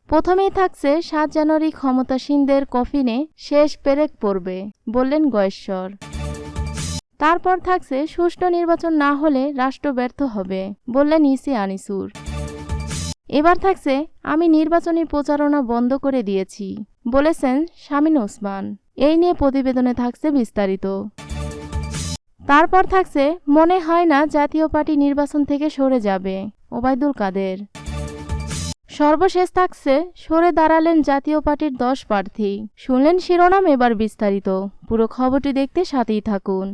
প্রথমেই থাকছে ৭ জানুয়ারি ক্ষমতাসীনদের কফিনে শেষ পেরেক পড়বে, বললেন গয়েশ্বর। তারপর থাকছে সুষ্ঠু নির্বাচন না হলে রাষ্ট্র ব্যর্থ হবে, বললেন ইসি আনিসুর। এবার থাকছে আমি নির্বাচনী প্রচারণা বন্ধ করে দিয়েছি, বলেছেন শামীম ওসমান। এই নিয়ে প্রতিবেদনে থাকছে বিস্তারিত। তারপর থাকছে মনে হয় না জাতীয় পার্টি নির্বাচন থেকে সরে যাবে, ওবায়দুল কাদের। সর্বশেষ থাকছে সরে দাঁড়ালেন জাতীয় পার্টির 10 প্রার্থী। শুনলেন শিরোনাম, এবার বিস্তারিত। পুরো খবরটি দেখতে সাথেই থাকুন।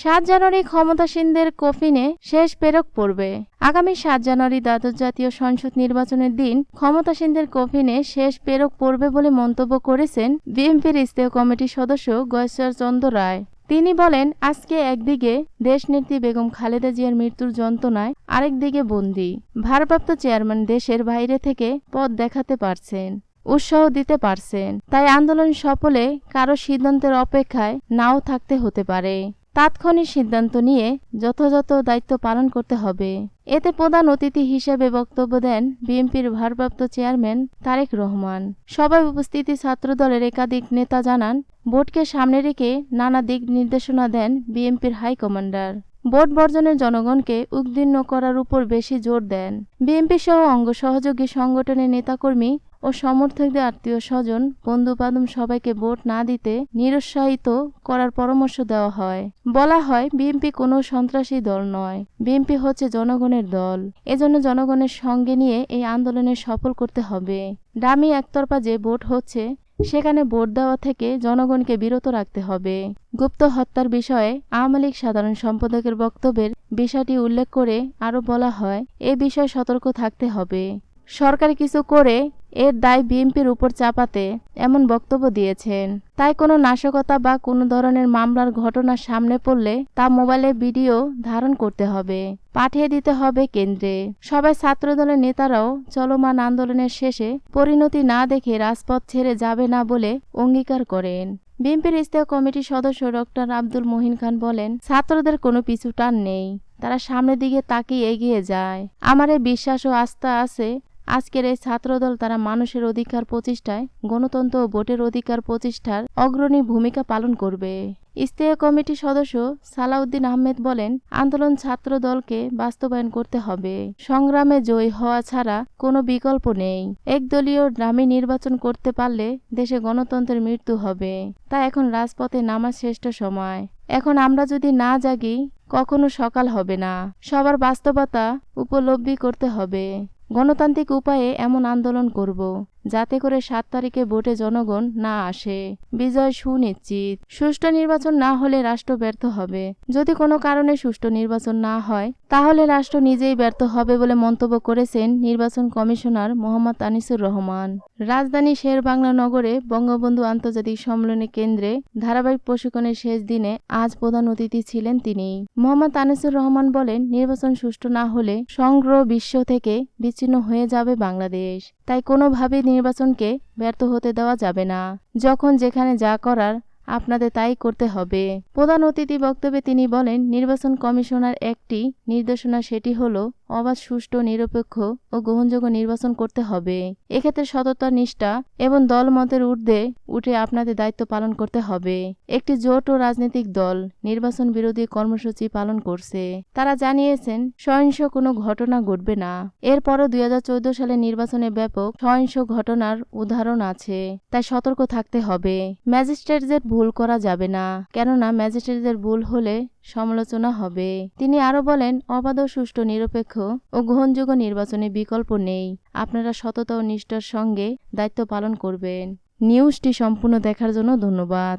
৭ জানুয়ারি ক্ষমতাসীনদের কফিনে শেষ পেরেক পড়বে। আগামী ৭ জানুয়ারি দ্বাদশ জাতীয় সংসদ নির্বাচনের দিন ক্ষমতাসীনদের কফিনে শেষ পেরেক পড়বে বলে মন্তব্য করেছেন বিএনপির স্থায়ী কমিটির সদস্য গয়েশ্বর চন্দ্র রায়। তিনি বলেন, আজকে একদিকে দেশনেত্রী বেগম খালেদা জিয়ার মৃত্যুর যন্ত্রণায়, আরেকদিকে বন্দী ভারপ্রাপ্ত চেয়ারম্যান দেশের বাইরে থেকে পথ দেখাতে পারছেন, উৎসাহ দিতে পারছেন। তাই আন্দোলন সফলে কারো সিদ্ধান্তের অপেক্ষায় নাও থাকতে হতে পারে। তাৎক্ষণিক সিদ্ধান্ত নিয়ে যথাযথ দায়িত্ব পালন করতে হবে। এতে প্রধান অতিথি হিসেবে বক্তব্য দেন বিএনপির ভারপ্রাপ্ত চেয়ারম্যান তারেক রহমান। সভায় উপস্থিত ছাত্রদলের একাধিক নেতা জানান, ভোটকে সামনে রেখে নানা দিক নির্দেশনা দেন বিএনপির হাইকমান্ডার। ভোট বর্জনের জনগণকে উদ্বিগ্ন করার উপর বেশি জোর দেন। বিএনপি সহ অঙ্গ সহযোগী সংগঠনের নেতাকর্মী ও সমর্থকদের আত্মীয় স্বজন, বন্ধু বান্ধব সবাইকে ভোট না দিতে নিরুৎসাহিত করার পরামর্শ দেওয়া হয়। বলা হয়, বিএনপি কোনো সন্ত্রাসী দল নয়, বিএনপি হচ্ছে জনগণের দল। এজন্য জনগণের সঙ্গে নিয়ে এই আন্দোলনে সফল করতে হবে। ডামি একতরফা যে ভোট হচ্ছে, সেখানে ভোট দেওয়া থেকে জনগণকে বিরত রাখতে হবে। গুপ্ত হত্যার বিষয়ে আওয়ামী লীগ সাধারণ সম্পাদকের বক্তব্যের বিষয়টি উল্লেখ করে আরও বলা হয়, এ বিষয়ে সতর্ক থাকতে হবে। সরকার কিছু করে এর দায় বিএনপির উপর চাপাতে এমন বক্তব্য দিয়েছেন। তাই কোনো নাশকতা বা কোনো ধরনের মামলার ঘটনা সামনে পড়লে তা মোবাইলে ভিডিও ধারণ করতে হবে, পাঠিয়ে দিতে হবে কেন্দ্রে। সবাই ছাত্রদলের নেতারাও চলমান আন্দোলনের শেষে পরিণতি না দেখে রাজপথ ছেড়ে যাবে না বলে অঙ্গীকার করেন। বিএনপির স্থায়ী কমিটির সদস্য ডক্টর আব্দুল মহিন খান বলেন, ছাত্রদের কোনো পিছু টান নেই, তারা সামনের দিকে তাকিয়ে এগিয়ে যায়। আমার এই বিশ্বাস ও আস্থা আছে, আজকের এই ছাত্রদল তারা মানুষের অধিকার প্রতিষ্ঠায়, গণতন্ত্র ও ভোটের অধিকার প্রতিষ্ঠার অগ্রণী ভূমিকা পালন করবে। স্থায়ী কমিটির সদস্য সালাউদ্দিন আহমেদ বলেন, আন্দোলন ছাত্র দলকে বাস্তবায়ন করতে হবে। সংগ্রামে জয়ী হওয়া ছাড়া কোনো বিকল্প নেই। একদলীয় ডামি নির্বাচন করতে পারলে দেশে গণতন্ত্রের মৃত্যু হবে। তাই এখন রাজপথে নামার শ্রেষ্ঠ সময়। এখন আমরা যদি না জাগি, কখনো সকাল হবে না। সবার বাস্তবতা উপলব্ধি করতে হবে। গণতান্ত্রিক উপায়ে এমন আন্দোলন করব, যাতে করে ৭ তারিখে ভোটে জনগণ না আসে। বিজয় সুনিশ্চিত। সুষ্ঠু নির্বাচন না হলে রাষ্ট্র ব্যর্থ হবে। যদি কোনো কারণে সুষ্ঠু নির্বাচন না হয়, তাহলে রাষ্ট্র নিজেই ব্যর্থ হবে বলে মন্তব্য করেছেন নির্বাচন কমিশনার মোহাম্মদ আনিসুর রহমান। রাজধানী শেরেবাংলা নগরে বঙ্গবন্ধু আন্তর্জাতিক সম্মেলনী কেন্দ্রে ধারাবাহিক প্রশিক্ষণের শেষ দিনে আজ প্রধান অতিথি ছিলেন তিনি। মোহাম্মদ আনিসুর রহমান বলেন, নির্বাচন সুষ্ঠু না হলে সমগ্র বিশ্ব থেকে বিচ্ছিন্ন হয়ে যাবে বাংলাদেশ। তাই কোনোভাবেই নির্বাচনকে ব্যর্থ হতে দেওয়া যাবে না। যখন যেখানে যা করার আপনাদের তাই করতে হবে। প্রধান অতিথি বক্তব্যে তিনি বলেন, নির্বাচন কমিশনার একটি নির্দেশনা, সেটি হলো অবাধ, সুষ্ঠু, নিরপেক্ষ ও গ্রহণযোগ্য নির্বাচন করতে হবে। এক্ষেত্রে সততা, নিষ্ঠা এবং দলমতের ঊর্ধ্বে উঠে আপনাদের দায়িত্ব পালন করতে হবে। একটি জোট ও রাজনৈতিক দল নির্বাচন বিরোধী কর্মসূচি পালন করছে। তারা জানিয়েছেন, সহিংস কোনো ঘটনা ঘটবে না। এরপরও ২০১৪ সালে নির্বাচনে ব্যাপক সহিংস ঘটনার উদাহরণ আছে। তাই সতর্ক থাকতে হবে। ম্যাজিস্ট্রেটদের ভুল করা যাবে না, কেননা ম্যাজিস্ট্রেটদের ভুল হলে সমালোচনা হবে। তিনি আরো বলেন, অবাধ, সুষ্ঠু, নিরপেক্ষ ও গ্রহণযোগ্য নির্বাচনে বিকল্প নেই। আপনারা সততা ও নিষ্ঠার সঙ্গে দায়িত্ব পালন করবেন। নিউজটি সম্পূর্ণ দেখার জন্য ধন্যবাদ।